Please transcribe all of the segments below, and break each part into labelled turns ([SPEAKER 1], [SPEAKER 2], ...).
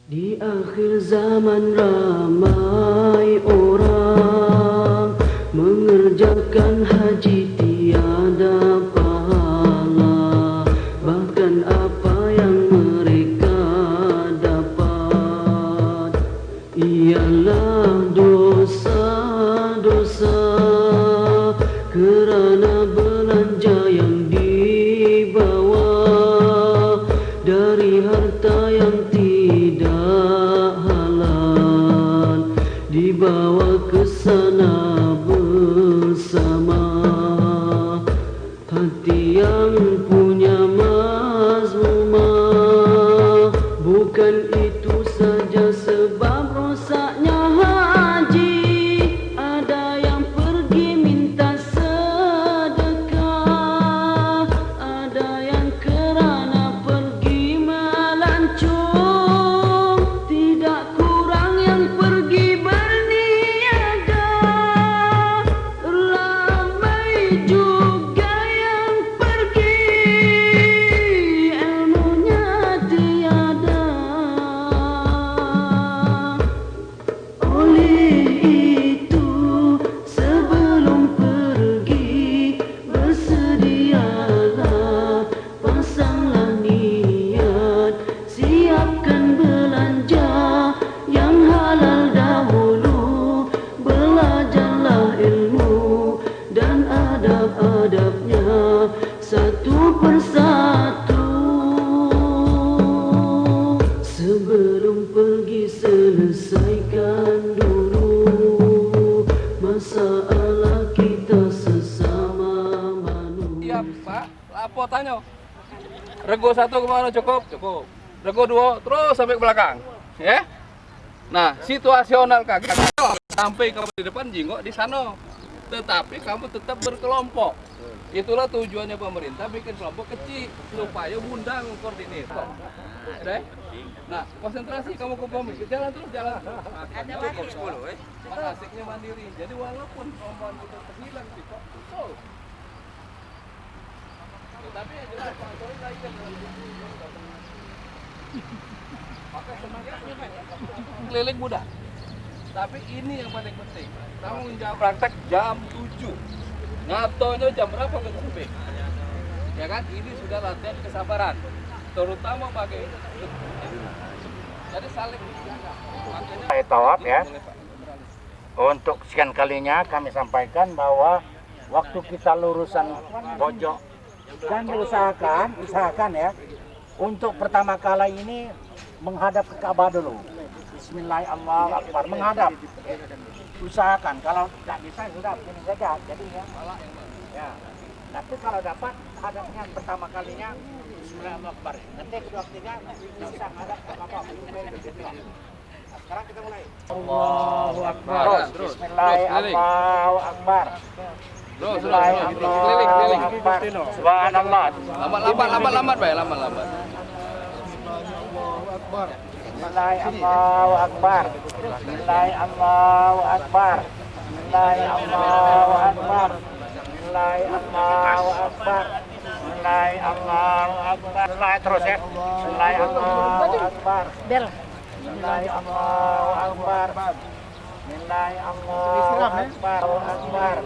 [SPEAKER 1] Di akhir zaman ramai orang mengerjakan haji tiada pahala, bahkan apa yang mereka dapat ialah dosa-dosa kerana belanja yang dibawa dari harta yang tidak halal, dibawa ke sana bersama. Hati yang punya mazmumah, bukan itu saja sebab rosaknya haji. Ada yang pergi minta sedekah, ada yang kerana pergi melancong, tidak kurang yang pergi berniaga. Ramai juga yang pergi ilmunya tiada. Oleh itu sebelum pergi bersedialah, pasanglah niat, siapkan belanja yang halal dahulu, belajarlah ilmu dan adab-adabnya satu persatu. Sebelum pergi selesaikan dulu masalah kita sesama manusia.
[SPEAKER 2] Siap, Pak. Apa tanya? Rego 1 kemana cukup? Cukup. Rego 2 terus sampai ke belakang. Ya? Nah, situasional kagak sampai kamu di depan jingok di sana. Tetapi kamu tetap berkelompok. Itulah tujuannya pemerintah bikin kelompok kecil supaya mudah mengkoordinir. Udah? Nah, konsentrasi kamu ke pom, jalan terus jalan. Cukup 10, Manasiknya mandiri. Jadi walaupun rombongan kita terhilang di kok. Tapi yang jelas Pak Sori lagi kan maka semangatnya kan keliling mudah. Tapi ini yang paling penting. Tanggung jawab praktek jam 7. Ngatonya jam berapa ke sampai? Ya kan? Ini sudah latihan kesabaran. Terutama bagi jadi saling menjaga. Makanya
[SPEAKER 3] Tawaf ya. Untuk sekian kalinya kami sampaikan bahwa waktu kita lurusan pojok dan usahakan ya untuk pertama kali ini menghadap ke Ka'bah dulu. Bismillahirrahmanirrahim. Menghadap. Usahakan, kalau tidak bisa sudah begini saja. Jadi ya. Tapi kalau dapat hadapnya pertama kalinya Bismillahirrahmanirrahim. Nanti kedua ketiga bisa menghadap ke Ka'bah. Nah, sekarang kita mulai. Allahu Akbar. Terus Bismillahirrahmanirrahim. Allahu Akbar.
[SPEAKER 2] keliling.
[SPEAKER 3] Subhanallah.
[SPEAKER 2] Lambat, Bay, lambat.
[SPEAKER 3] Allahu Akbar. Allahu Akbar. Allahu Akbar. Allahu Akbar. Allahu Akbar. Terus ya. Allahu Akbar. Bel. Allahu Akbar. Allahu Akbar.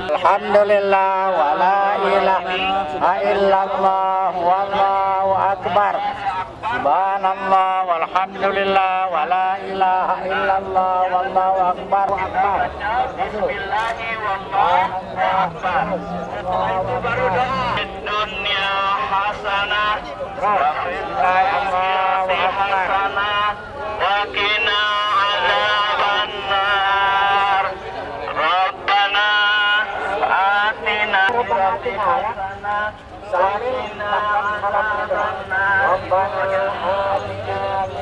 [SPEAKER 3] Alhamdulillah wa la ilaha illallah wallahu akbar. Subhanallah walhamdulillah wa la ilaha illallah wallahu akbar. Dunia hasanah wa fil akhirati hasanah wa qina adzabannar. Rabbana atina hasanah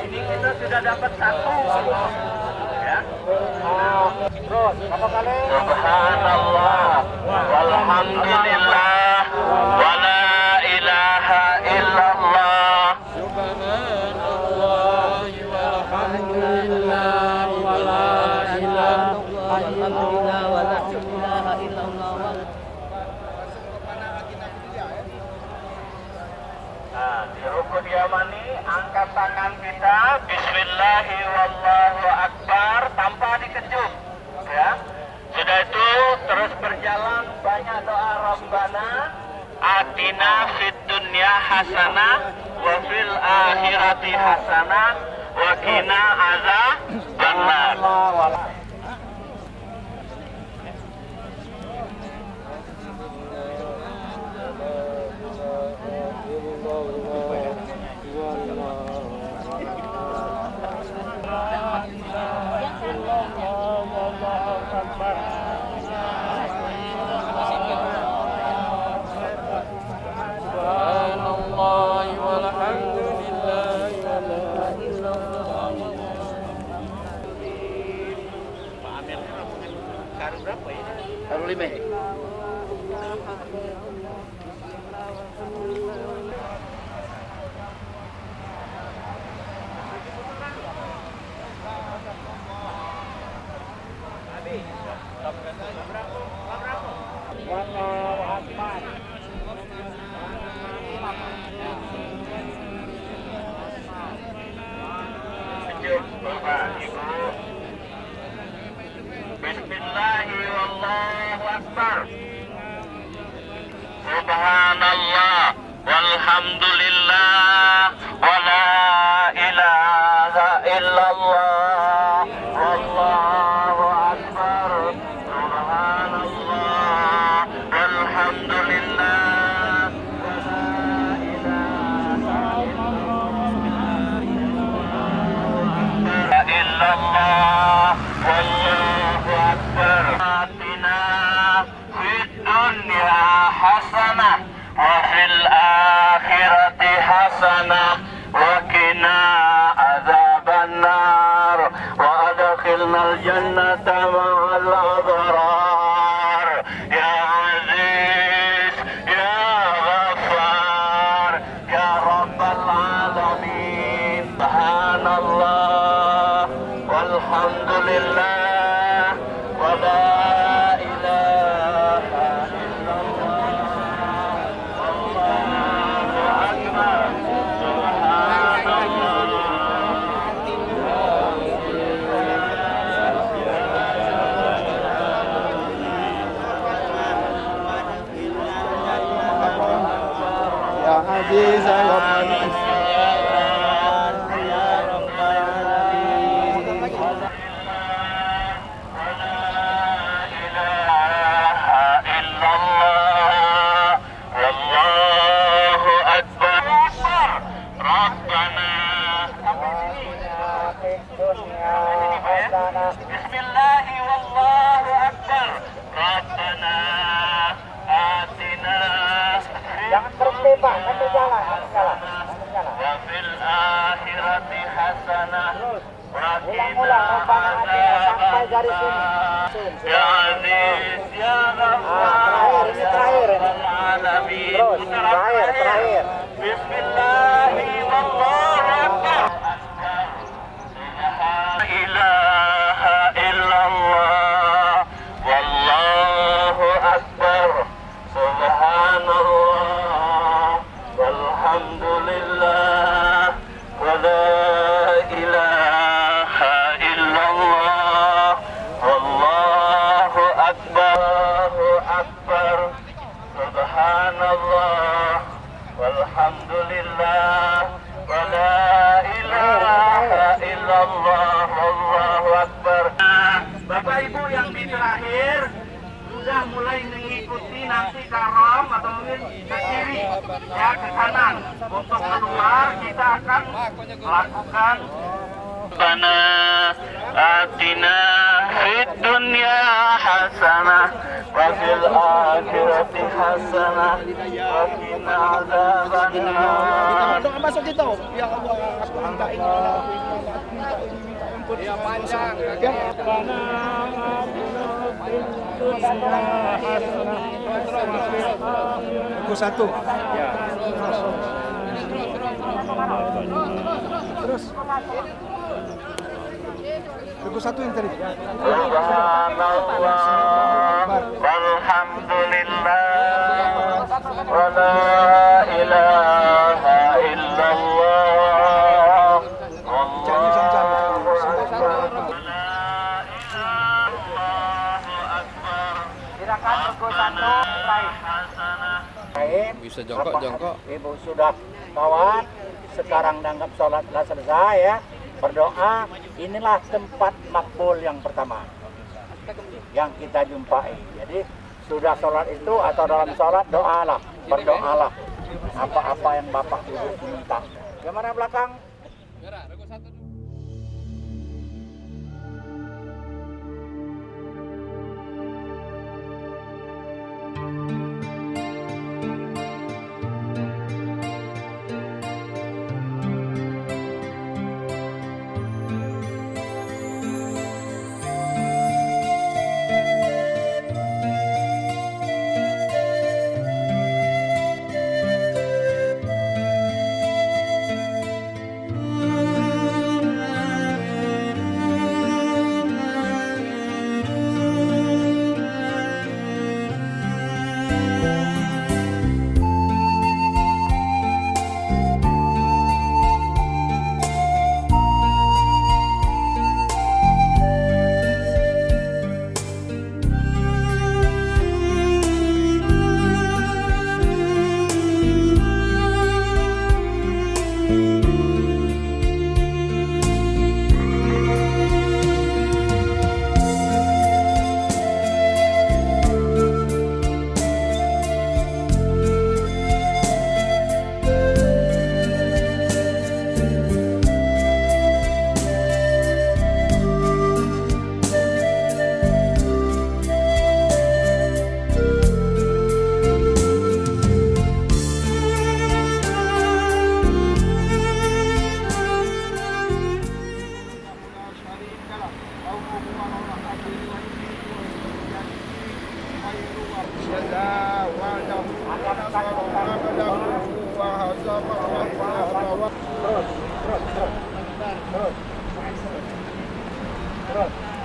[SPEAKER 3] ini kita sudah dapat satu ya. Terus apa kali? Subhanallah walhamdulillah wa la ilaha illallah. Subhanallah walhamdulillah wa la ilaha
[SPEAKER 1] walhamdulillah wa la ilaha illallah.
[SPEAKER 3] Nah, di rukun yamani angkat tangan kita, bismillahi wallahu akbar tanpa dikejut, ya. Sudah itu terus berjalan banyak doa Rabbana atina fid dunya hasanah wa fil akhirati hasanah wa qina adzabannar.
[SPEAKER 2] Taruh 5.
[SPEAKER 3] Bapak, Ibu. Bismillahi wallahu akbar. Subhanallah walhamdulillah wa la ilaha illallah wallahu akbar. Subhanallah walhamdulillah wa la ilaha illallah wallahu akbar. Atina fid dunya hasanah wa fil akhirati hasanah wa qina adzabannar wa adkhilnal jannata ma'al abrar. Ya Aziz ya Ghaffar ya Rabbal alamin. Subhanallah walhamdulillah wa la ilaha illallah wallahu akbar.
[SPEAKER 4] Ya Aziz ya Rahman. Bismillahi wallahu akbar. Rabbana atina. Jangan berhenti Pak, sambil jalan, wa fil akhirati hasanah wa qina adzabannar. Ya Aziz ya Ghaffar ya Rabbal alamin. Terakhir. Bismillahi wallahu akbar. La ilaha illallah wallahu akbar. Subhanallah walhamdulillah wa la ilaha illallah wallahu akbar. Allahu akbar. Subhanallah walhamdulillah wa la ilaha illallah wallahu akbar. Bapak Ibu yang di terakhir sudah mulai mengikuti nanti karom atau mungkin ke kiri ya ke kanan. Untuk keluar kita akan lakukan Rabbana atina fid dunya hasanah wa fil akhirati hasanah wa qina adzabannar. Doa masuk gitu. Ya Allah, aku minta ini, ampun. Ya panjang. Ya Rabbana Buku 1. Ya. Terus. Regu 1 yang tadi.
[SPEAKER 3] Subhanallah walhamdulillah wa la ilaha illallah
[SPEAKER 4] Caknya sama-sama.
[SPEAKER 2] Bisa jongkok.
[SPEAKER 3] Ibu sudah kawan, sekarang danggap sholat telah selesai ya. Berdoa, inilah tempat makbul yang pertama yang kita jumpai. Jadi sudah sholat itu atau dalam sholat doalah, berdoalah apa-apa yang Bapak Ibu minta. Gimana belakang?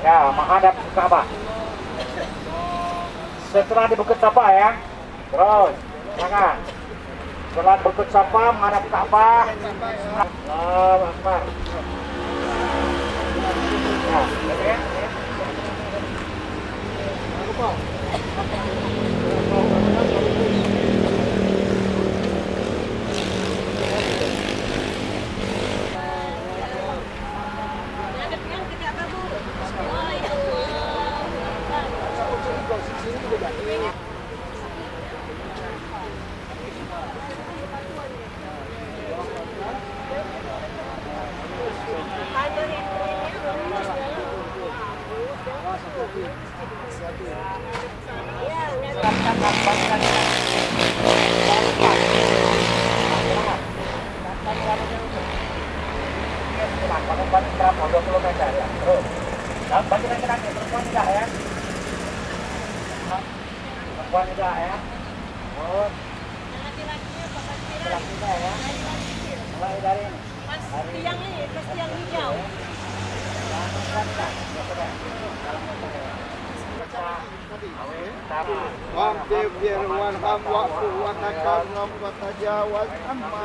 [SPEAKER 3] Ya, menghadap ke Ka'bah. Setelah di Bukit Safa ya. Terus, jangan. Setelah Bukit Safa menghadap ke Ka'bah. Allahu Akbar. Ya, gitu ya. Berapa? 20 meter ya. Terus. Bagi laki-laki, perempuan tidak ya. Perempuan tidak ya. Terus. Laki-lakinya ya. Mulai dari ini.
[SPEAKER 5] Tiang ini, plus tiang hijau.
[SPEAKER 4] Wamtibir warham wa'fu wa takarram wa tajawaz amma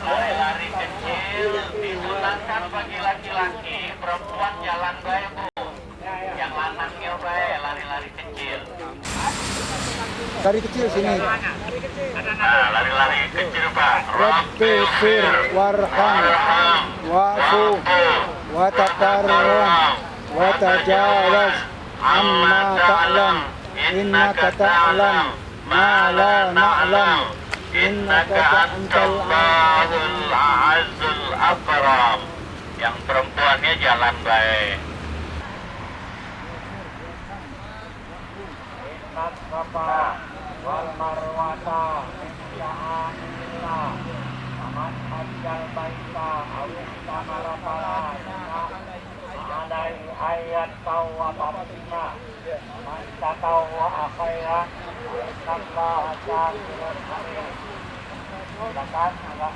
[SPEAKER 3] Lari-lari kecil disunahkan bagi laki-laki, perempuan jalan baik bu. Yang lanangnya baik lari-lari kecil.
[SPEAKER 4] dari kecil sini.
[SPEAKER 3] Nah, lari-lari kecil pak.
[SPEAKER 4] Wamtibir warham wa'fu wa takarram wa tajawaz amma ta'lam innaka ta'lam ma la na'lam innaka antal
[SPEAKER 3] Allahul Azzul Akram. Yang perempuannya jalan baik. Inna Safa wal Marwata min sya'airillah. Aman hajjal baita awis tamara fala alai ayat tawwa batina. Man tatawwa khairan innallaha syakirun alim. Silakan agak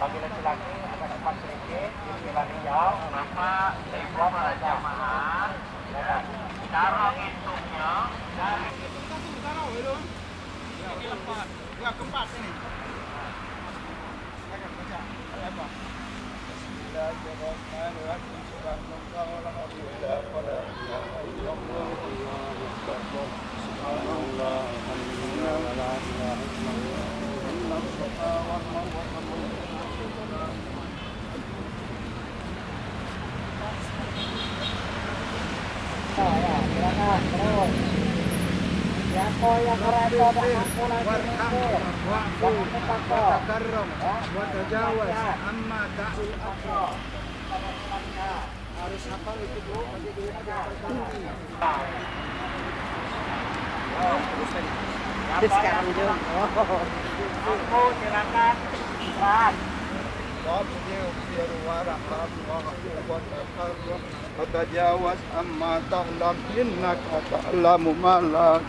[SPEAKER 3] bagi laki-laki tempat sedikit di Villa Riau, maka diinfo oleh jamaah ya, cara ngitungnya dari
[SPEAKER 4] Yang keempat ini. Watakarram watajawaz amma harus hafal itu Bu, nanti duit ada
[SPEAKER 1] Sekarang juga.
[SPEAKER 3] aku silakan Mas.
[SPEAKER 4] وتجاوز عما تعلم إنك تعلم ما لا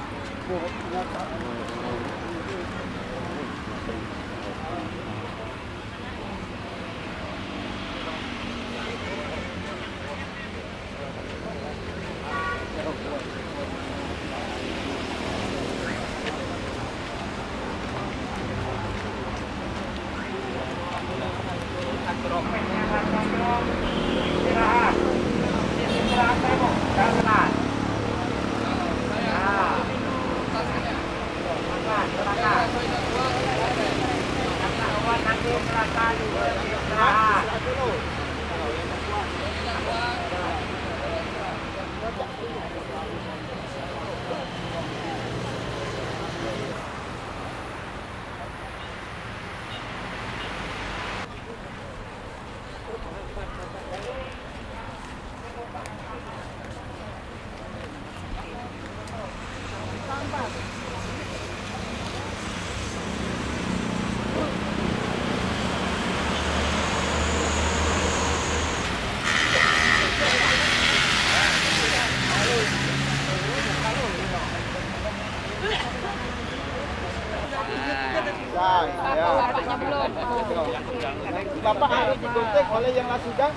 [SPEAKER 4] Bapak harus digunting oleh yang sudah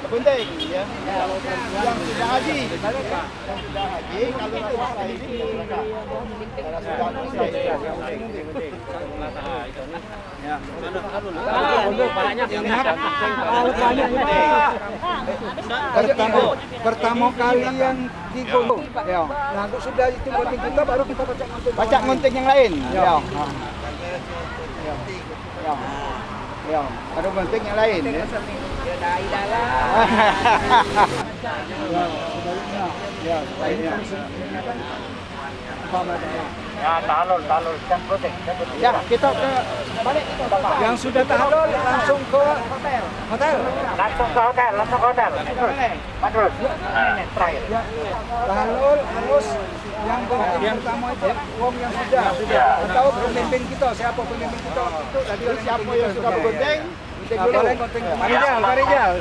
[SPEAKER 4] kegunting ya. Yang sudah haji, kalau selesai ini kalau sudah selesai ya. Pertama kali yang digulung. Ya. Nah, untuk sudah itu gunting kita baru kita baca gunting yang lain. Ya. Ya. Ya, ada gunting yang lain ya.
[SPEAKER 3] Ya, talul, kan gunting.
[SPEAKER 4] Ya, kita ke balik itu Bapak. Yang sudah tahlul langsung ke hotel. Hotel.
[SPEAKER 3] Langsung ke hotel. Mantul. Ini terakhir.
[SPEAKER 4] Tahlul terus yang pertama itu yang sudah. Tahu pemimpin kita, siapa pemimpin kita itu tadi siapa yang sudah bergunting? Parijal.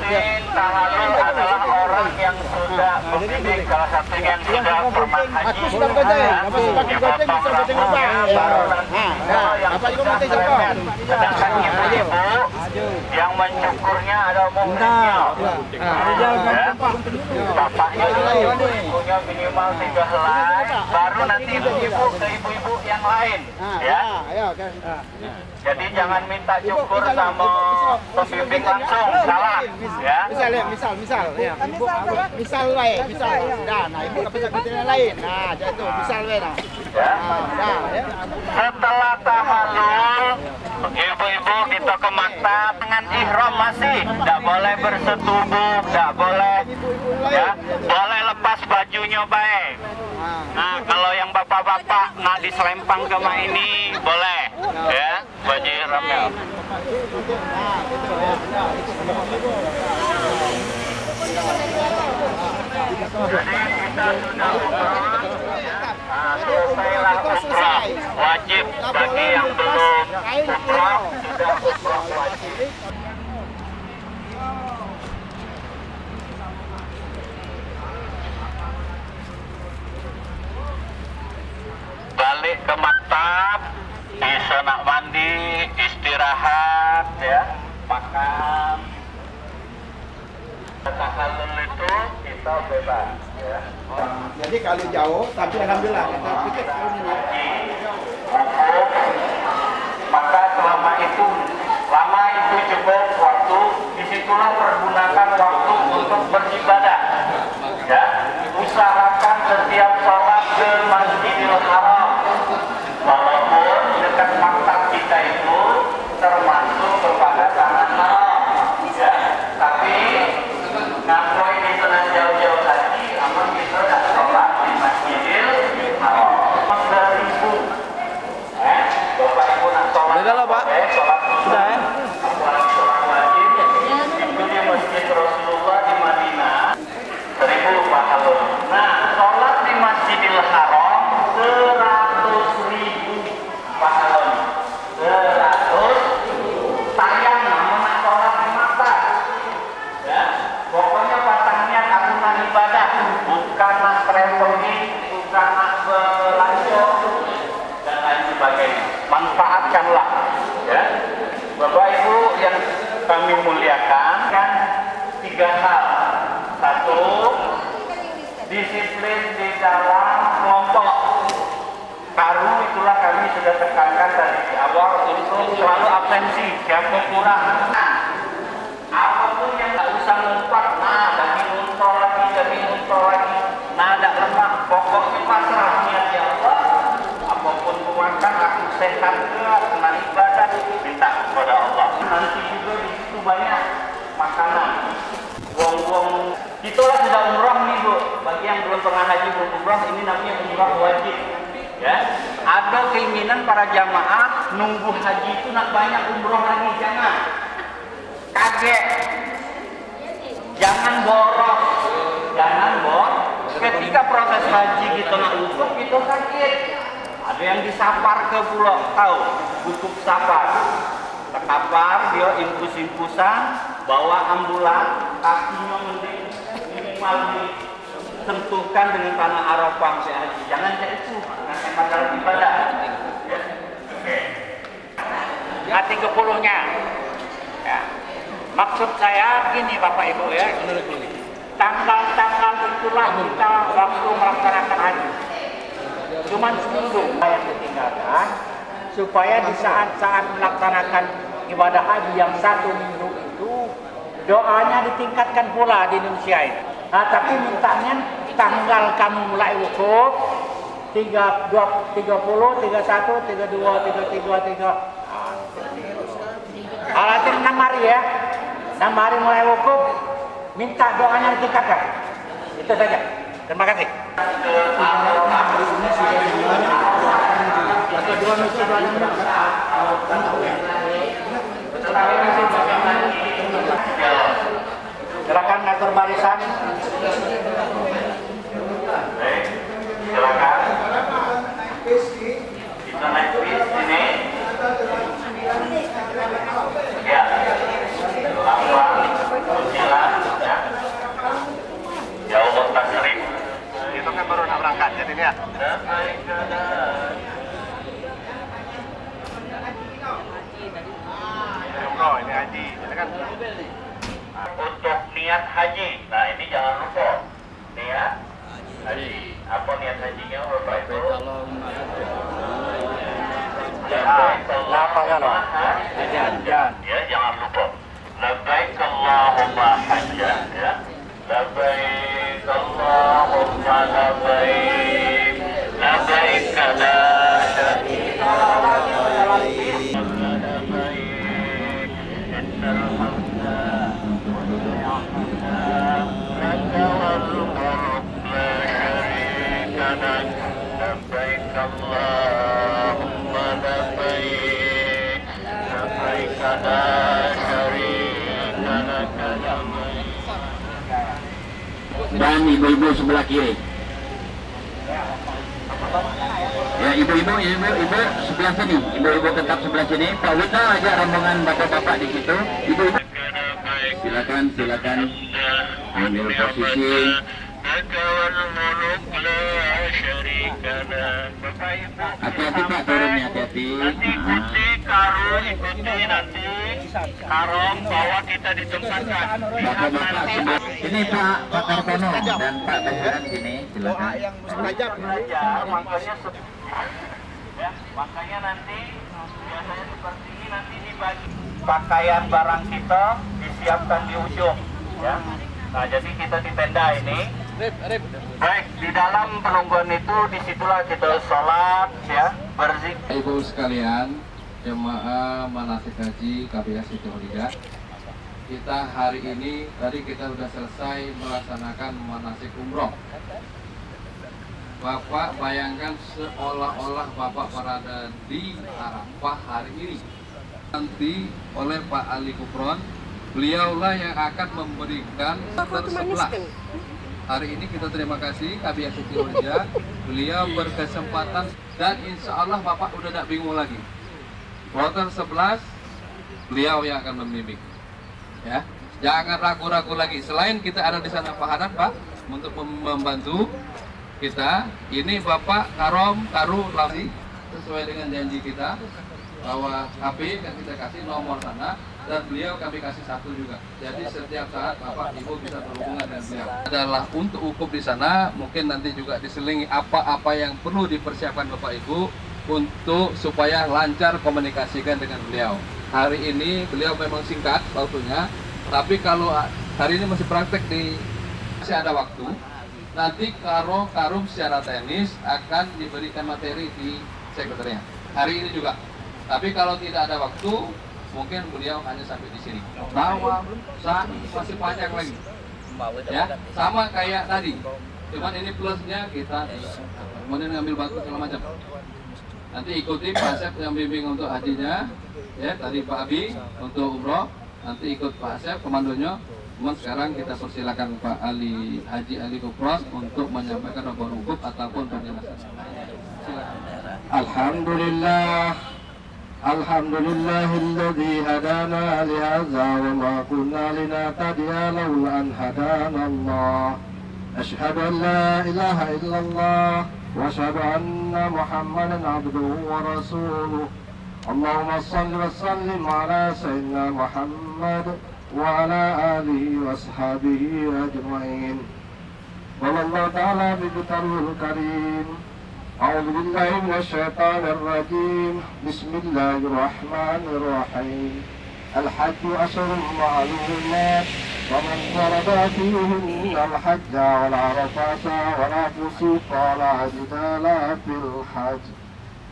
[SPEAKER 3] Tahlul adalah orang yang sudah memiliki salah satu yang sudah pernah haji.
[SPEAKER 4] Aku sudah bergunting, apa sudah bergunting bisa bergunting apa? Apa juga bergunting siapa?
[SPEAKER 3] Sedangkan ibu yang mencukurnya adalah muhrimnya. Bapaknya punya minimal 3 helai, baru nanti ibu ke ibu-ibu yang lain. Ya. Jadi jangan minta cukur sama pembimbing langsung, salah. Ya.
[SPEAKER 4] Misal nah ibu dapat gunting yang lain. Nah, jatuh misal nah.
[SPEAKER 3] Ya. Setelah tahalul, ibu-ibu kita ke maktab dengan ihram masih, tidak boleh bersetubuh, tidak boleh, ya, boleh lepas bajunya baik. Nah, kalau yang bapak-bapak nggak diselempang ke mak ini, boleh, ya, baju ihramnya. Jadi kita sudah umrah, selesailah umrah, wajib bagi yang belum umrah, sudah umrah wajib. Balik ke maktab, bisa nak mandi, istirahat, ya, makan, kita bebas. Ya.
[SPEAKER 4] Jadi kalau jauh, tapi alhamdulillah kita pikir tahun ini.
[SPEAKER 3] Maka selama itu cukup waktu, disitulah pergunakan waktu untuk beribadah. Ya, usahakan setiap sholat ke Masjidil Haram. Walaupun dekat maktab kita itu termasuk kepada tanah haram. Ya, tapi ngakoi kita jauh-jauh haji, aman kita tidak sholat di Masjidil Haram. 1000. Bapak Ibu nak sholat.
[SPEAKER 2] Sudah lah, Pak.
[SPEAKER 3] Sholat
[SPEAKER 2] Sudah ya?
[SPEAKER 3] apalagi sholat wajib itu di Masjid Rasulullah di Madinah 1000 pahala. Nah, sholat di Masjidil Haram 100.000 pahala. 100 sayang namun sholat di maktab. Ya, pokoknya patahnya tahunan ibadah, bukanlah traveling, bukanlah belanja dan lain sebagainya. Manfaatkanlah, ya. Bapak Ibu yang kami muliakan, kan 3 hal. 1, disiplin di dalam kelompok. Baru itulah kami sudah tekankan dari awal untuk selalu absensi, siapa kurang. Apapun yang tak usah ngumpet, daging unta lagi, nah ada lemah, pokoknya pasrah niat ya Allah. Apapun kuatkan aku sehat ke, kena ibadah, minta kepada Allah. Nanti juga di situ banyak makanan. Wong-wong itulah sudah umrah nih Bu. Bagi yang belum pernah haji belum umrah, ini namanya umrah wajib. Ya, ada keinginan para jamaah nunggu haji itu nak banyak umrah lagi, jangan kaget, jangan boros, ketika proses haji kita nak wukuf itu sakit. Ada yang disapar ke pulau, tahu wukuf sapar, terkapar dia impus-impusan, bawa ambulan, kakinya minimal disentuhkan dengan tanah Arafah haji. Jangan kayak itu, dengan masalah ibadah. Ya. Oke. Hati ke-10-nya. Ya. Maksud saya gini Bapak Ibu ya, tanggal-tanggal itulah kita waktu melaksanakan haji. Cuman seminggu yang ditinggalkan supaya di saat-saat melaksanakan ibadah haji yang 1 minggu itu doanya ditingkatkan pula di Indonesia ini. Nah, tapi mintanya tanggal kamu mulai wukuf 30, 31, 32, 33. Alatin 6 hari ya. 6 hari mulai wukuf, minta doanya ditingkatkan. Itu saja. Terima kasih. Silakan ngatur barisan. Baik, silakan. Kita naik bis ini. Ya. Jalan, ya. Ya Allah tasrif. Itu kan baru nak berangkat jadi ini ya. Umroh ini haji, kan? Untuk niat haji, nah ini jangan lupa niat haji. Apa niat hajinya Bapak Ibu? Apa kan? Ya, jangan lupa. Labbaik Allahumma hajjan, ya. Labbaik Allahumma labbaik, labbaik la syarika lak, labbaik, innal hamda wal ni'mata laka wal mulk la syarika lak, labbaik Allahumma labbaik, labbaik la dan ibu-ibu sebelah kiri. Ya, ibu-ibu sebelah sini. Ibu-ibu tetap sebelah sini. Pak Wita aja rombongan bapak-bapak di situ. Ibu-ibu silakan ambil posisi. Hati-hati Pak, turunnya hati-hati. Nanti karung ikuti nanti karung bawa kita ditempatkan. Bapak-bapak Ini Pak Kartono dan Pak Tajuan sini, silakan.
[SPEAKER 4] yang mustajab.
[SPEAKER 3] Makanya nanti biasanya seperti ini, nanti ini bagi pakaian barang kita disiapkan di ujung, ya. Nah, jadi kita di tenda ini. Baik, di dalam pelungguan itu disitulah kita sholat, ya, berzikir.
[SPEAKER 2] Ibu sekalian, jemaah manasik haji KBH Siti Nurhijah. Kita hari ini tadi kita sudah selesai melaksanakan manasik umroh. Bapak bayangkan seolah-olah Bapak berada di Arafah hari ini. Nanti oleh Pak Ali Kufron, beliaulah yang akan memberikan tersebelah. Hari ini kita terima kasih KBH Siti Nurhijah. Beliau berkesempatan dan insya Allah Bapak udah tidak bingung lagi. Kloter 11 beliau yang akan membimbing. Ya, jangan ragu-ragu lagi. Selain kita ada di sana Pak Hanan Pak untuk membantu kita, ini Bapak Karu Lasi sesuai dengan janji kita bahwa HP kan kita kasih nomor sana dan beliau kami kasih satu juga. Jadi setiap saat Bapak Ibu bisa berhubungan dengan beliau. Adalah untuk ukuf di sana, mungkin nanti juga diselingi apa-apa yang perlu dipersiapkan Bapak Ibu untuk supaya lancar komunikasikan dengan beliau. Hari ini beliau memang singkat waktunya, tapi kalau hari ini masih praktek masih ada waktu. Nanti Karum secara teknis akan diberikan materi di sekretariat. Hari ini juga. Tapi kalau tidak ada waktu, mungkin beliau hanya sampai di sini. Bahwa masih panjang lagi. Ya, sama kayak tadi. Cuman ini plusnya kita kemudian ngambil batu segala macam. Nanti ikuti Pak Asep yang bimbing untuk hajinya, ya tadi Pak Abi untuk umroh, nanti ikut Pak Asep komandonya. Kemudian sekarang kita persilakan Pak Haji Ali Kufron untuk menyampaikan rukun ukuf ataupun penjelasan. Silakan.
[SPEAKER 6] Alhamdulillah, alhamdulillahilladzi hadana lihadza wa ma kunna linahtadiya laula an hadana Allah. Asyhadu an la ilaha illallah واشهد ان محمدا عبده ورسوله اللهم صل وسلم على سيدنا محمد وعلى اله واصحابه اجمعين قال الله تعالى بكتابه الكريم اعوذ بالله من الشيطان الرجيم بسم الله الرحمن الرحيم الحج اشهر معلومات ومن فرض فيهن الحج والعرفات ولا فسوق ولا جدال في الحج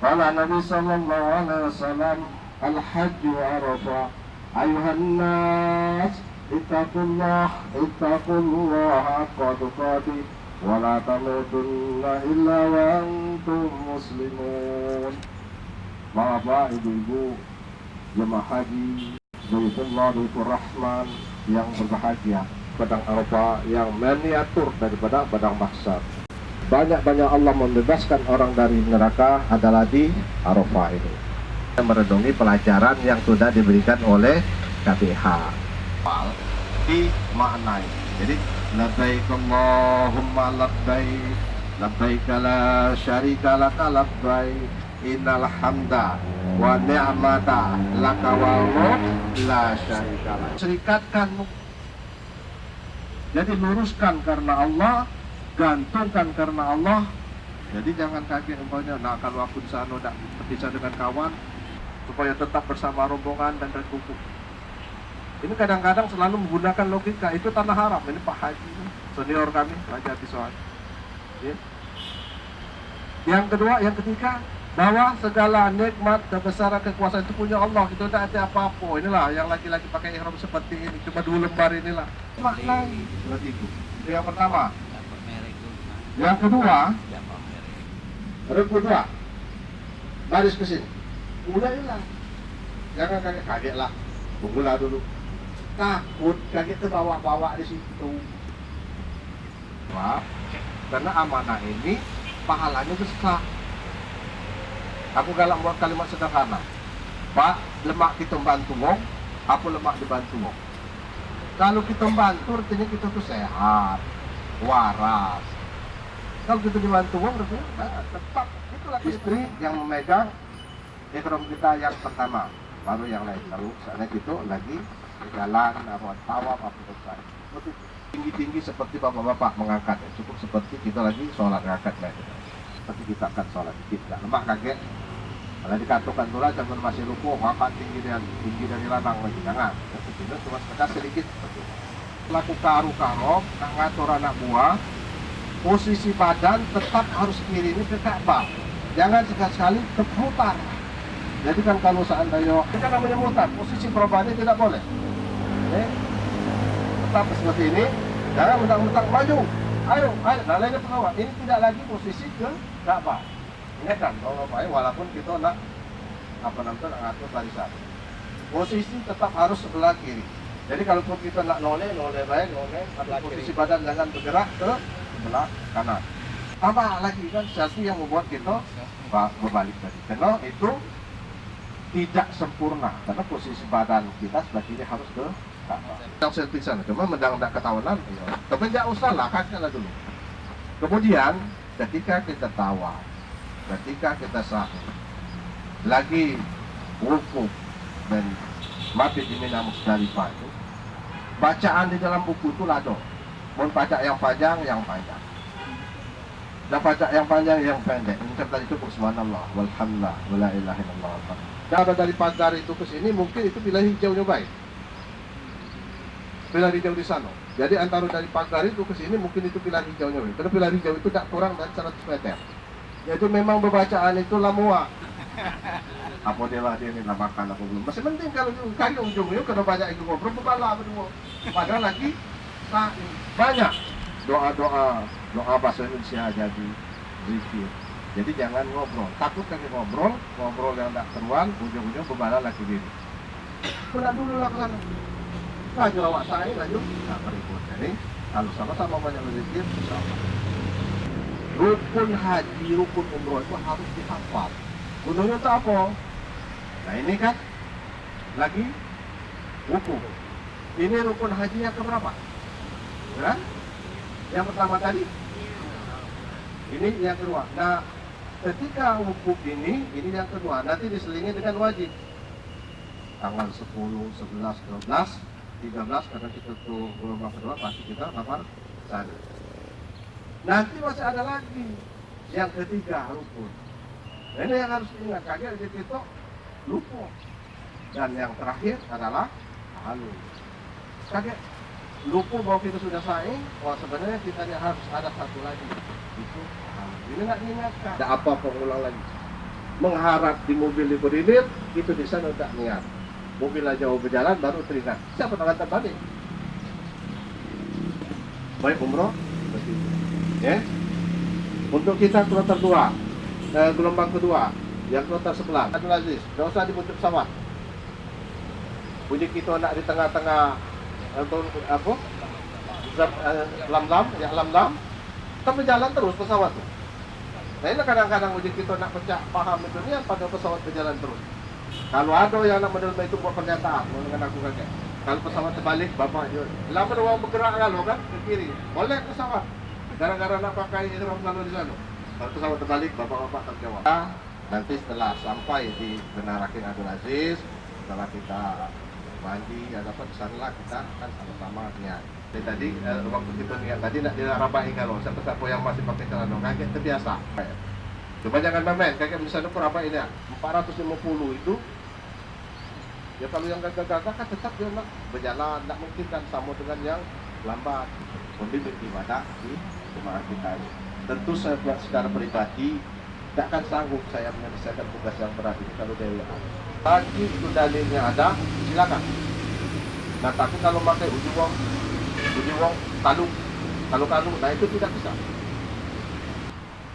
[SPEAKER 6] قال النبي صلى الله عليه وسلم الحج عرفة أيها الناس اتقوا الله حق تقاته ولا تموتن إلا وأنتم مسلمون. Bapak Ibu jemaah haji Baitullah Baitur Rahman yang berbahagia, padang Arafah yang miniatur daripada padang mahsyar. Banyak-banyak Allah membebaskan orang dari neraka adalah di Arafah ini. Merenungi pelajaran yang sudah diberikan oleh KBH. Dimaknai. Jadi labbaik Allahumma labbaik, labbaik la syarika laka labbaik, innal hamda wa ni'mata laka wal mulk la syarika lak. Serikatkan, jadi luruskan karena Allah, gantungkan karena Allah. Jadi jangan kaget umpamanya, nah kalau aku di sana tidak berpisah dengan kawan, supaya tetap bersama rombongan dan berkumpul. Ini kadang-kadang selalu menggunakan logika, itu tanah haram. Ini Pak Haji, senior kami, Haji Hati Soal. Ya. Yang kedua, yang ketiga, bahwa segala nikmat, kebesaran, kekuasaan itu punya Allah. Itu tidak ada apa-apa. Inilah yang laki-laki pakai ihram seperti ini, cuma 2 lembar inilah. Maknai seperti itu. Itu yang pertama. Yang kedua, baris ke sini. Mulailah. Jangan kaget lah. Tunggulah dulu. Takut kaget terbawa-bawa di situ. Wah, karena amanah ini pahalanya besar. Aku galak buat kalimat sederhana. Pak, lemak kita bantu wong, apa lemak dibantu wong. Kalau kita bantu, artinya kita tuh sehat, waras. Kalau kita dibantu wong, artinya tetap. Itulah istri yang memegang ihram kita yang pertama, baru yang lain. Lalu sana gitu lagi jalan, apa tawaf, apa selesai. tinggi-tinggi seperti bapak-bapak mengangkat, cukup seperti kita lagi sholat ngangkat naik. Seperti kita akan sholat, tidak lemak kaget. Kalau dikatakan dulu jangan masih lupa ngangkat tinggi dari ladang lagi, jangan. Itu cuma sekedar sedikit. Laku karu-karo, ngatur anak buah, posisi badan tetap harus kiri ini ke Ka'bah. Jangan sekali-sekali terputar. Jadi kan kalau seandainya kita namanya mutar, posisi pribadi tidak boleh. Tetap seperti ini, jangan mentang-mentang maju. Ayo, nah lainnya pengawal. Ini tidak lagi posisi ke Ka'bah. Ingatkan, walaupun kita nak ngatur barisan. Posisi tetap harus sebelah kiri. Jadi kalau kita nak noleh baik, posisi badan jangan bergerak ke sebelah kanan. Tambah lagi kan sesuatu yang membuat kita berbalik tadi. Karena itu tidak sempurna. Karena posisi badan kita sebelah kiri harus ke Ka'bah. Yang selfie sana, cuma mendak ketawanan. Tapi tidak usah lah, kakinya dulu. Kemudian ketika kita tawa, ketika kita sahur, lagi wukuf dan mabit di Mina Musdalifah itu, bacaan di dalam buku itu lado. Mau baca yang panjang, dan baca yang panjang, yang pendek. Ini tadi itu subhanallah, walhamdulillah, wala ilaha illallah. Dan dari pagar itu ke sini, mungkin itu pilar hijaunya baik. Pilar hijau di sana. Jadi antara dari pagar itu ke sini, mungkin itu pilar hijaunya baik. Karena pilar hijau itu tidak kurang dari 100 meter. Jadi memang bacaan itu lamua. Apa dia ini makan apa belum? Masih penting kalau kaki ujungnya kalau banyak itu ngobrol bala berdua. Padahal lagi banyak doa bahasa Indonesia jadi zikir. Jadi jangan ngobrol. Takut kaki ngobrol yang tak teruan, ujung-ujung bebala lagi diri. Pulang dulu lah ke sana. Laju awak saya laju. Nah, berikut. Jadi kalau sama-sama banyak berzikir, insyaallah. Rukun haji, rukun umroh itu harus dihafal. Gunanya itu apa? Nah ini kan lagi wukuf. Ini rukun haji yang keberapa? Kan? Yang pertama tadi. Ini yang kedua. Nah, ketika wukuf ini yang kedua. Nanti diselingi dengan wajib. Tanggal 10, 11, 12, 13 karena kita tuh gelombang kedua pasti kita lapar sana. Nanti masih ada lagi yang ketiga rukun. Ini yang harus diingat, kaget kita lupa. Dan yang terakhir adalah halus. Kaget lupa bahwa kita sudah saing, wah sebenarnya kita harus ada satu lagi. Itu halus. Ini nggak diingatkan. Ada apa ulang lagi? Mengharap di mobil di koordinir, itu di sana tidak niat. Mobil aja mau berjalan baru teringat. Siapa tangan terbalik? Baik umroh, seperti itu. Ya. Untuk kita kloter 2, gelombang kedua, yang kloter sebelah, Abdul Aziz, tidak usah dibutuh pesawat. Bunyi kita nak di tengah-tengah apa? Lam-lam, kita berjalan terus pesawat tu. Nah ini kadang-kadang bunyi kita nak pecah paham itu ni pada pesawat berjalan terus. Kalau ada yang nak menerima itu buat pernyataan, dengan aku kaget. Kalau pesawat terbalik, bapak dia, lama orang bergerak kalau kan ke kiri, boleh pesawat. Gara-gara nak pakai ihram lalu di sana. Kalau pesawat terbalik, bapak-bapak terjawab. Nanti setelah sampai di Menara King Abdul Aziz, setelah kita mandi, ada apa di sana lah kita akan sama-sama niat. Jadi tadi waktu kita niat tadi nak dirabai kalau siapa-siapa yang masih pakai celana kaget terbiasa. Coba jangan main, kaget di sana perabai ini 450 itu. Ya kalau yang gagah-gagah kan tetap dia nak berjalan, tak mungkin kan sama dengan yang lambat. Kemudian beribadah di jemaah kita ini. Tentu saya buat secara pribadi tidak akan sanggup saya menyelesaikan tugas yang berat ini kalau dari bagi itu dalilnya ada, silakan. Nah tapi kalau pakai ujung wong kalu, nah itu tidak bisa.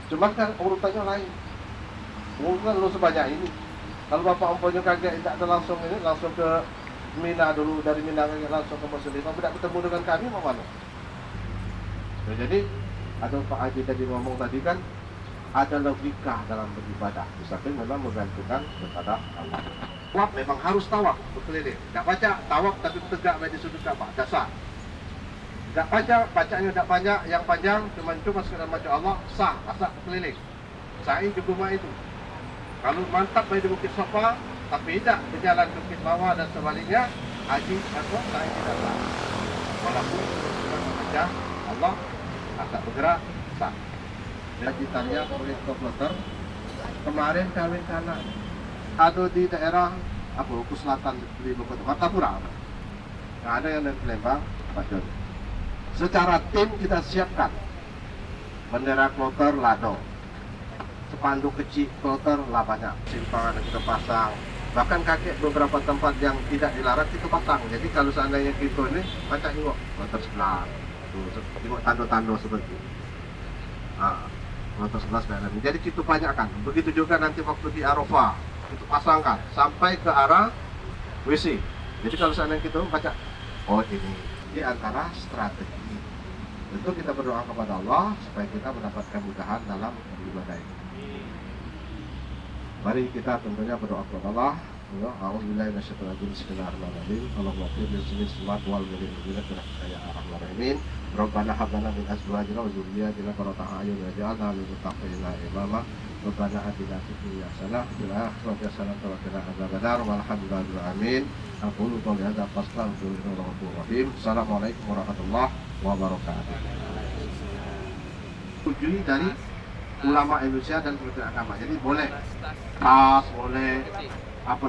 [SPEAKER 6] Cuma kan urutannya lain. Urutan lu sebanyak ini. Kalau bapak umpamanya kaget tidak ada langsung ini, langsung ke Mina dulu, dari Mina langsung ke Musdalifah, tidak ketemu dengan kami mau mana? Nah, jadi ada Pak Haji tadi ngomong tadi kan ada logika dalam beribadah. Misalkan memang menggantungkan kepada Allah. Tawaf memang harus tawaf berkeliling. Tidak baca tawaf tapi tegak di sudut Ka'bah, dasar. Tidak baca, bacanya tidak banyak, yang panjang cuma sekedar baca Allah, sah, asal berkeliling. Sa'i juga mah itu. Kalau mantap di Bukit Safa, tapi tidak berjalan ke Bukit Bawah dan sebaliknya, haji atau sa'i tidak sah. Walaupun baca Allah agak bergerak sah. Lanjutannya oleh kloter kemarin kawin kanak ada di daerah Maluku Selatan di Martapura. Nah, ada yang dari Lembang, Pak Jon. Secara tim kita siapkan bendera kloter Lado, spanduk kecil kloter lah banyak, simpangan kita pasang. Bahkan kakek beberapa tempat yang tidak dilarang kita pasang. Jadi kalau seandainya kita ini macam tengok kloter sebelah, tengok tanda-tanda seperti itu. Kloter sebelah sebelah ini. Jadi kita banyakkan. Begitu juga nanti waktu di Arafah kita pasangkan sampai ke arah WC. Jadi kalau seandainya kita baca, oh ini di antara strategi. Tentu kita berdoa kepada Allah supaya kita mendapatkan kemudahan dalam beribadah ini. Mari kita tentunya berdoa kepada Allah. A'udzubillahi minasyaitonir rajim. Bismillahirrahmanirrahim. Allahumma ighfir li muslimin wal mu'minin ya arhamar rahimin. Rabbana hab lana min azwajina wa dzurriyyatina qurrata a'yun waj'alna lil muttaqina imama. Rabbana atina fid dunya hasanah wa fil akhirati hasanah wa qina adzabannar. Walhamdulillahi rabbil alamin. Aqulu qawli hadza wa astaghfirullahaladzim. Assalamualaikum warahmatullahi wabarakatuh. Tujuh dari ulama Indonesia dan Kementerian Agama. Jadi boleh tas, boleh apa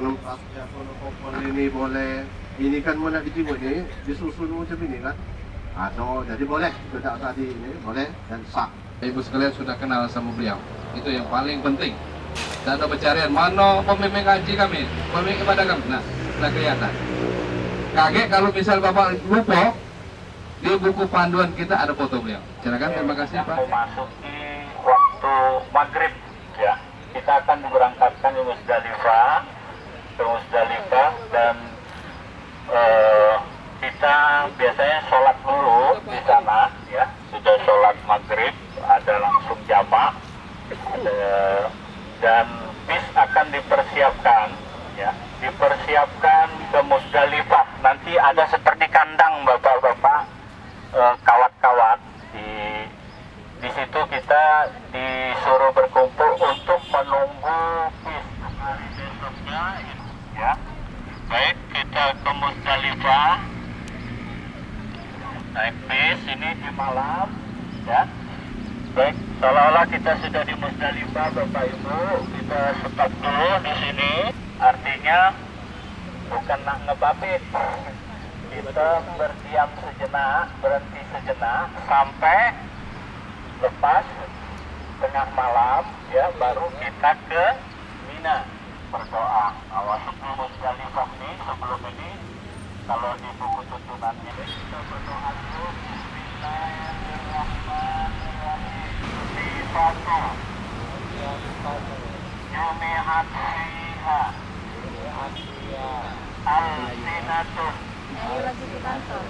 [SPEAKER 6] ini boleh. Ini kan mana di timur ini disusun macam ini kan. Jadi boleh tidak tadi ini boleh dan sah. Ibu sekalian sudah kenal sama beliau. Itu yang paling penting. Dan ada pencarian mana pemimpin haji kami, pemimpin ibadah kami. Nah, sudah kelihatan. Kaget kalau misal Bapak lupa di buku panduan kita ada foto beliau. Silakan, terima kasih Pak.
[SPEAKER 3] Memasuki waktu maghrib ya, kita akan berangkatkan ke Musdalifah, dan kita biasanya sholat dulu di sana ya. Sudah sholat maghrib, ada langsung jamak, dan bis akan dipersiapkan ya, dipersiapkan ke Musdalifah. Nanti ada seperti kandang bapak-bapak, kawat-kawat di situ kita disuruh berkumpul untuk menunggu bis hari besoknya ya. Baik, kita ke Musdalifah naik bis ini di malam ya. Baik, seolah-olah kita sudah di Musdalifah Bapak Ibu. Kita stop dulu di sini, artinya bukan nak ngebabit. Kita berdiam sejenak, berhenti sejenak sampai lepas tengah malam ya, baru kita ke Mina berdoa. Awas sebelum Musdalifah ini, sebelum ini kalau di buku tuntunan ini kita berdoa dulu. Bismillahirrahmanirrahim. Sifatu Jumi'at fiha Al-sinatun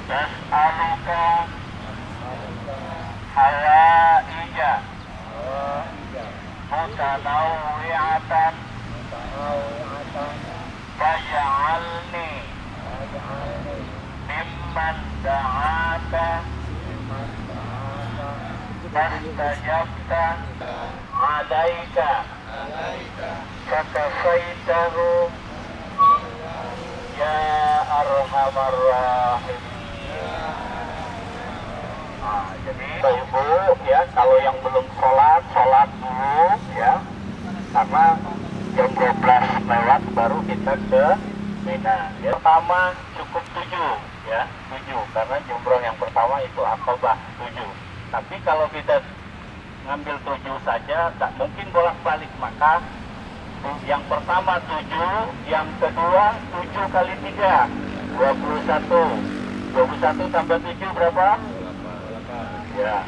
[SPEAKER 3] Tas'aluka Halaija Mutanawwi'atan Faj'alni Mimman da'aka Fastajabta Alaika Fakafaitahu Ya Arhamar Rahimin. Jadi Ibu ya, kalau yang belum sholat dulu ya, karena jam 12 lewat baru kita ke Mina ya. Pertama cukup 7 ya, 7 karena jumroh yang pertama itu Aqabah 7. Tapi kalau kita ngambil 7 saja tak mungkin bolak-balik, maka yang pertama 7, yang kedua 7 kali 3 21 tambah 7 berapa? Ya.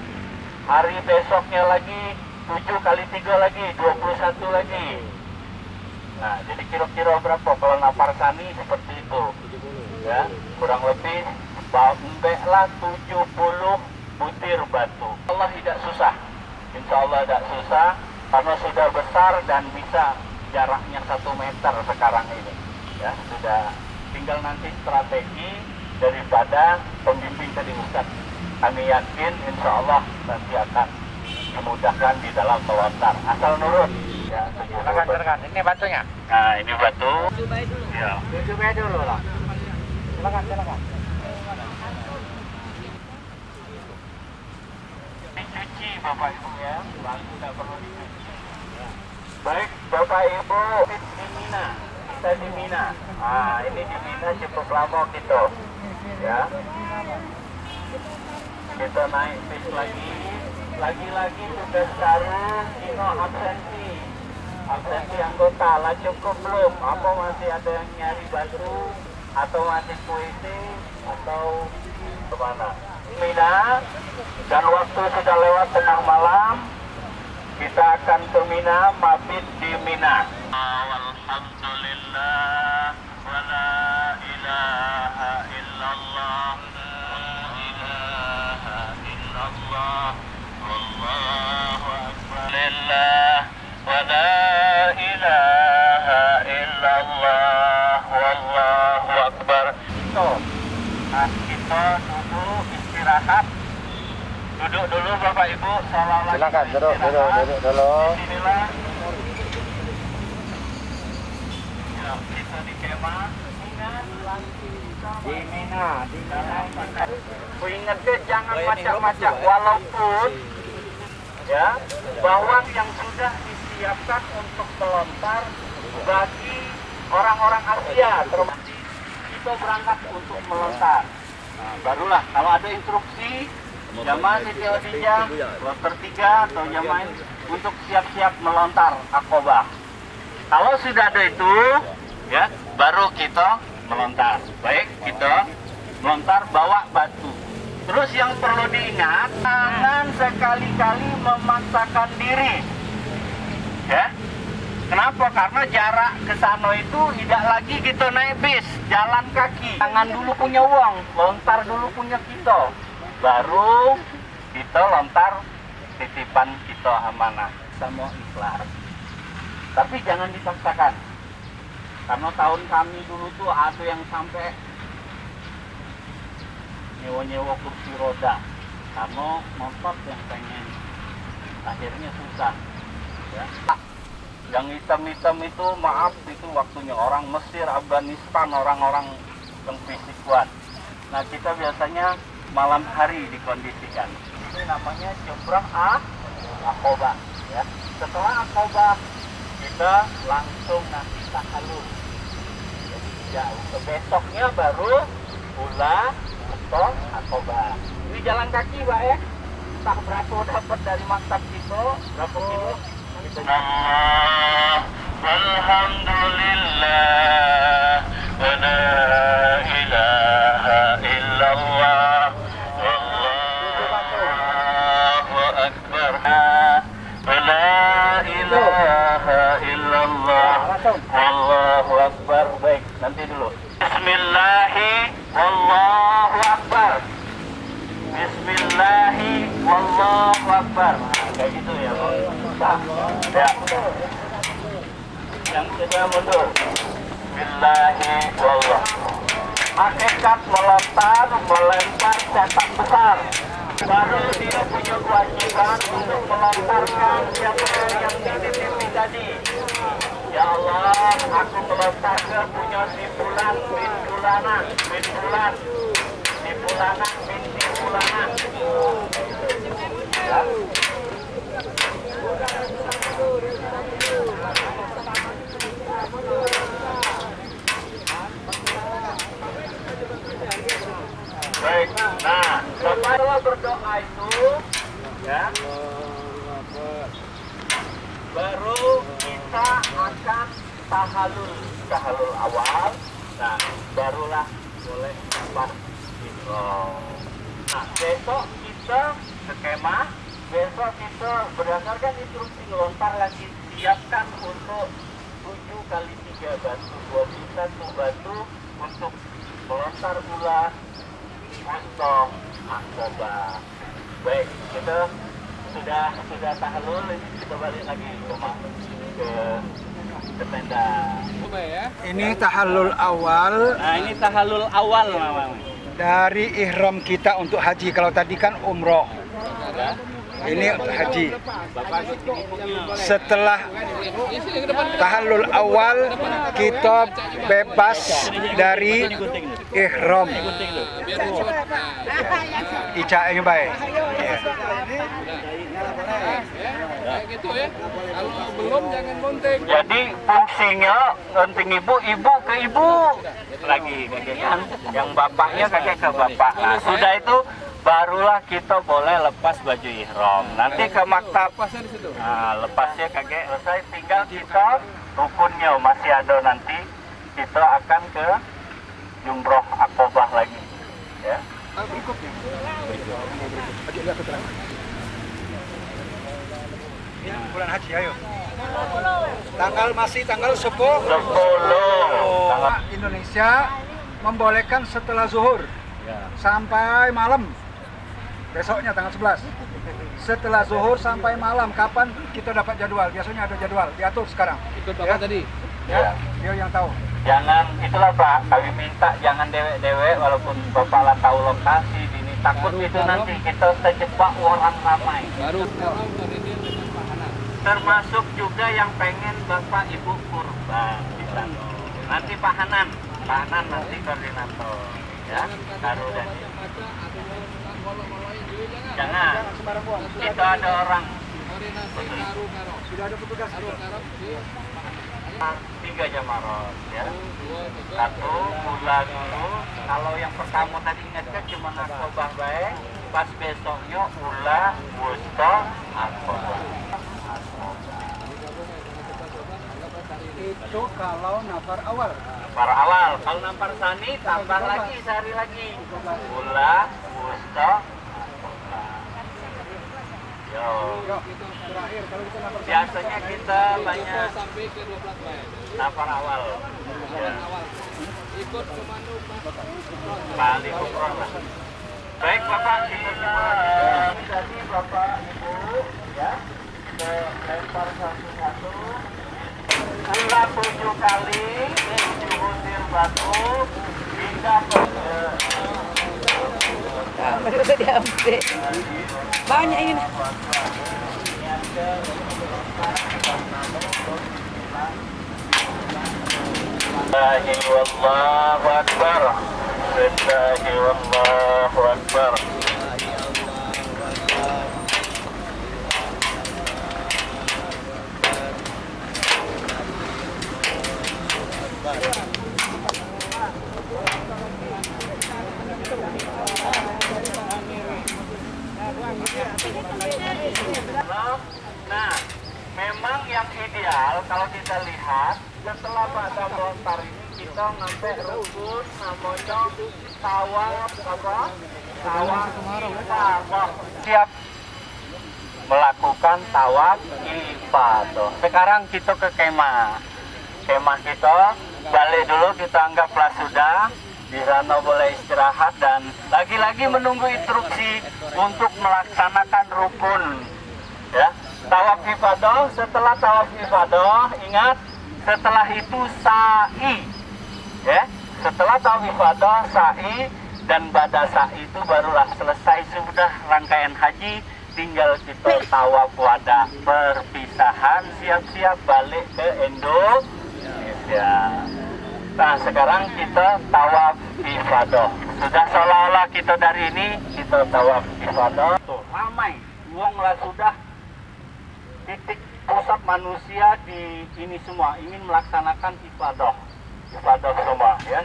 [SPEAKER 3] Hari besoknya lagi 7 kali 3 lagi 21 lagi. Nah, jadi kira-kira berapa kalau naparsani seperti itu? Ya, kurang lebih lah 70 butir batu. Allah tidak susah. Insya Allah tidak susah karena sudah besar dan bisa jaraknya 1 meter sekarang ini. Ya, sudah tinggal nanti strategi daripada pembimbing tadi Ustaz. Kami yakin insya Allah nanti akan dimudahkan di dalam melontar. Asal nurut. Ya, silakan. Ini batunya. Nah, ini batu.
[SPEAKER 5] Coba dulu.
[SPEAKER 3] Ya. Coba dulu lah. Silakan. Bapak Ibu ya, lalu tidak perlu dicuci. Baik Bapak Ibu, di Mina, kita di Mina. Nah ini di Mina cukup lama gitu, ya. Kita naik bis lagi tugas karung, Dino absensi anggota, lah cukup belum? Apa masih ada yang nyari batu, atau masih puisi, atau kemana? Mina, dan waktu sudah lewat tengah malam, kita akan ke Mina, mabit di Mina. Alhamdulillah, wa la ilaha illallah, wallahu akbar. Lillah, wa la ilaha illallah, wallahu akbar. Kita duduk istirahat. Duduk dulu Bapak Ibu. Silakan duduk dulu. Inilah. Ya, kita di kemah di Mina. Ingatkan jangan macam-macam, walaupun ya bawang yang sudah disiapkan untuk melontar bagi orang-orang Asia, termasuk kita berangkat untuk melontar. Nah, barulah kalau ada instruksi jamaah Siti Khadijah kloter 3 atau jamaah untuk siap-siap melontar Aqobah. Kalau sudah ada itu, ya baru kita melontar. Baik, kita melontar bawa batu. Terus yang perlu diingat, jangan sekali-kali memaksakan diri. Ya. Kenapa? Karena jarak ke sana itu tidak lagi kita naik bis, jalan kaki. Jangan dulu punya uang, lontar dulu punya kita. Baru kita lontar titipan kita amanah. Sama ikhlas. Tapi jangan dipaksakan. Karena tahun kami dulu tuh ada yang sampai nyewa-nyewa kursi roda. Karena motor yang pengen. Akhirnya susah. Ya. Yang hitam-hitam itu maaf itu waktunya orang Mesir, Afghanistan, orang-orang yang fisik kuat. Nah kita biasanya malam hari dikondisikan. Ini namanya Jumrah Aqobah. Ya. Setelah Aqobah kita langsung nanti tahallul. Ya, besoknya baru pula untuk Aqobah. Ini jalan kaki Pak ya. Tak berapa dapat dari maktab kita, berapa kilo? Allah, alhamdulillah, wa la ilaha illallah, wallahu akbar, wa la ilaha illallah, wallahu akbar. Baik, nanti dulu. Bismillahi, wallahu akbar. Bismillahi, wallahu akbar. Kayak gitu ya, Pak. Ya. Yang sudah mundur. Bismillahi, wallah. Hakikat melempar cetak besar. Baru dia punya kewajiban untuk melontarkan siapa yang dititipi tadi. Ya Allah, aku melontarkan punya simpulan bin bulanan, Simulanan binti bulanan. Ya. Baik, nah setelah berdoa itu, ya, baru kita akan tahallul awal. Nah, barulah boleh lepas. Nah, besok kita skema, besok kita berdasarkan instruksi melontar lagi, siapkan untuk 7 kali 3 batu, 21 batu untuk melontar ular untuk Aqobah. Baik, kita sudah tahallul, kita balik lagi ke tenda.
[SPEAKER 4] Ini tahallul awal.
[SPEAKER 3] Nah, ini tahallul awal memang.
[SPEAKER 4] Dari ihram kita untuk haji. Kalau tadi kan umroh. Ini haji. Setelah tahallul awal kita bebas dari ihram. Ica ini baik.
[SPEAKER 2] situ ya. Kalau belum jangan gunting.
[SPEAKER 3] Jadi fungsinya gunting ibu ke ibu lagi kakek kan, yang bapaknya kakek ke bapak. Nah sudah itu barulah kita boleh lepas baju ihram. Nanti ke maktab.
[SPEAKER 2] Lepasnya di situ.
[SPEAKER 3] Nah lepasnya kakek selesai, tinggal kita rukunnya masih ada nanti. Kita akan ke Jumroh Aqobah lagi. Ya.
[SPEAKER 4] Bulan haji, ayo. Tanggal 10.
[SPEAKER 3] 10.
[SPEAKER 4] Indonesia membolehkan setelah zuhur sampai malam. Besoknya tanggal 11. Setelah zuhur sampai malam, kapan kita dapat jadwal? Biasanya ada jadwal, diatur sekarang.
[SPEAKER 2] Ikut Bapak tadi.
[SPEAKER 3] Ya.
[SPEAKER 4] Dia yang tahu.
[SPEAKER 3] Jangan, itulah Pak, kami minta jangan dewek-dewek walaupun Bapak lah tahu lokasi ini. Takut itu nanti kita terjebak orang ramai.
[SPEAKER 2] Baru haram tadi dia dengan pahanan.
[SPEAKER 3] Termasuk juga yang pengen Bapak Ibu kurban di sana. Nanti pahanan nanti koordinator. Ya, taruh dan jangan. Kita ada orang.
[SPEAKER 4] Sudah ada petugas.
[SPEAKER 3] 3 jamarot ya. 1 mula dulu. Kalau yang pertama tadi ingatkan cuma Aqobah baik. Pas besoknya ula, wusta, Aqobah.
[SPEAKER 4] Itu kalau nafar awal.
[SPEAKER 3] Nafar awal. Kalau nafar sani tambah lagi sehari lagi. Ula, wusta, Yo.
[SPEAKER 4] Terakhir kalau kita nafar
[SPEAKER 3] Biasanya kita banyak
[SPEAKER 2] sampai ke 12 baik.
[SPEAKER 3] nafar awal. Ya.
[SPEAKER 2] Ikut komando
[SPEAKER 3] Bali Kufron. Baik Bapak, kita semua jadi Bapak Ibu ya. Kita lempar satu-satu. Ulang 7 kali, 7 butir batu, pindah ke
[SPEAKER 1] Baru diambil. Banyak ini.
[SPEAKER 3] Lillahi wallahu akbar. Lillahi wallahu akbar. Nah, memang yang ideal kalau kita lihat setelah pada lontar ini kita sampai rukun namanya tawaf apa? Tawaf ifadah. Siap melakukan tawaf ifadah. Sekarang kita ke kemah. Kemah kita balik dulu, kita anggaplah sudah. Di sana boleh istirahat dan lagi-lagi menunggu instruksi untuk melaksanakan rukun. Ya, tawaf ifadah. Setelah tawaf ifadah, ingat setelah itu sa'i. Ya, setelah tawaf ifadah, sa'i dan bada sa'i itu barulah selesai sudah rangkaian haji. Tinggal kita tawaf wada, perpisahan, siap-siap balik ke Indonesia. Nah sekarang kita tawaf ifadah. Sudah seolah-olah kita dari ini kita tawaf ifadah. Tuh ramai, uang lah sudah titik pusat manusia di ini semua ingin melaksanakan ifadah semua ya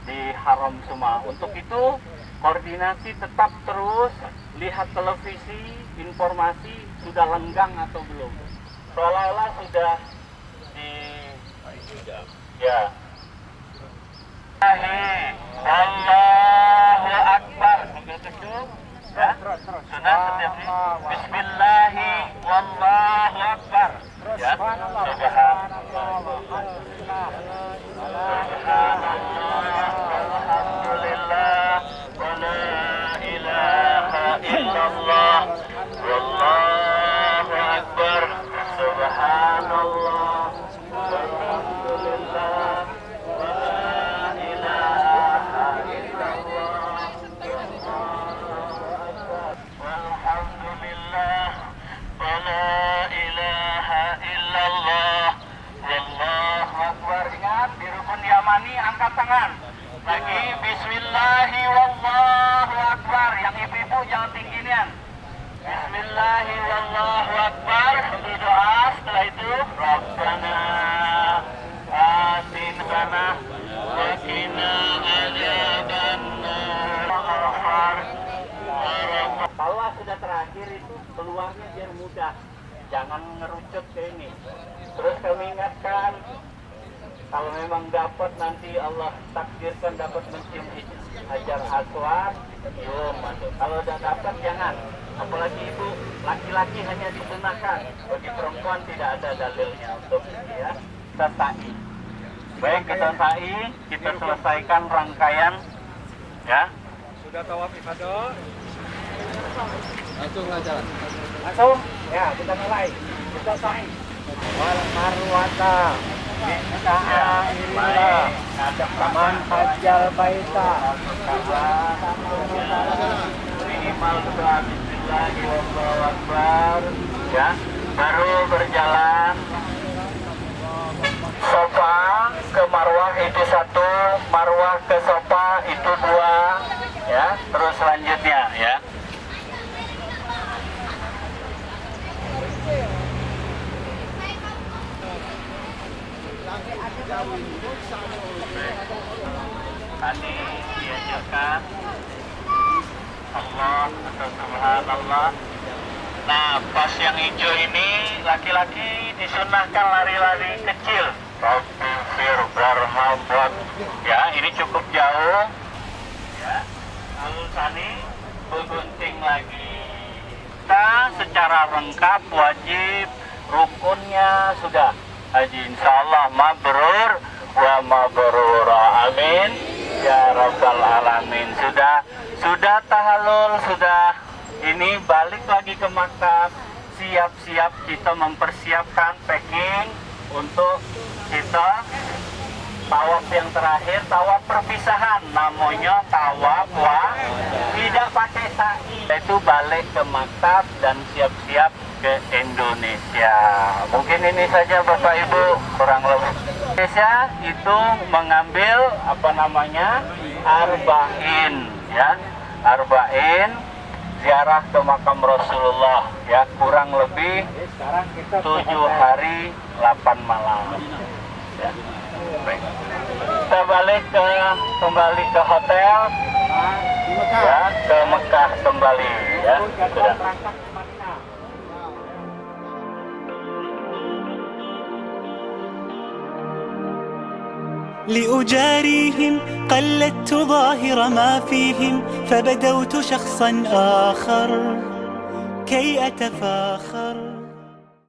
[SPEAKER 3] di haram semua. Untuk itu koordinasi tetap terus lihat televisi, informasi sudah lenggang atau belum. Seolah-olah sudah di ya. Allahu Akbar. Ya. Sudah setiap ini. Bismillahi wallahu Akbar. Ya. Alhamdulillah wa la ilaha illallah wallahu akbar. Subhanallah walhamdulillah. Angkat tangan lagi. Bismillahi wallahu akbar. Yang ibu-ibu jangan tinggian. Bismillahi wallahu akbar. terakhir itu keluarnya biar mudah, jangan ngerucut ke ini. Terus kami ingatkan, kalau memang dapat nanti Allah takdirkan dapat mencium Hajar Aswad, yuk masuk. Kalau tidak dapat jangan. Apalagi ibu, laki-laki hanya disunahkan, bagi perempuan tidak ada dalilnya untuk ya sa'i. Baik, kita sa'i, kita selesaikan rangkaian ya.
[SPEAKER 4] Sudah tawaf ifadah.
[SPEAKER 2] Langsung lah jalan.
[SPEAKER 3] Langsung, ya kita mulai. Kita sa'i. Wal marwata bisa'airillah man hajjal baita minimal doa bismillahirrahmanirrahim wallahu akbar ya, baru berjalan Sofa ke Marwah itu 1, Marwah ke Sofa itu 2 ya, terus selanjutnya ya. Tadi diajarkan Allah atau Subhanallah. Nah, pas yang hijau ini laki-laki disunahkan lari-lari kecil. Rabbifir barhambat. Ya, ini cukup jauh. Ya, lalu tadi bergunting lagi. Kita secara lengkap wajib rukunnya sudah. Haji insyaallah mabrur wa mabrura, amin ya rabbal alamin. Sudah tahallul, sudah ini balik lagi ke maktab, siap-siap kita mempersiapkan packing untuk kita tawaf yang terakhir, tawaf perpisahan, namanya tawaf tidak pakai sa'i, itu balik ke maktab dan siap-siap ke Indonesia. Mungkin ini saja Bapak Ibu, kurang lebih. Indonesia itu mengambil arba'in ya, arba'in ziarah ke makam Rasulullah ya, kurang lebih 7 hari 8 malam ya. Baik. Kita kembali ke hotel ya, ke Mekah kembali ya. Sudah.
[SPEAKER 7] لأجاريهم قلدت ظاهر ما فيهم فبدوت شخصا آخر كي أتفاخر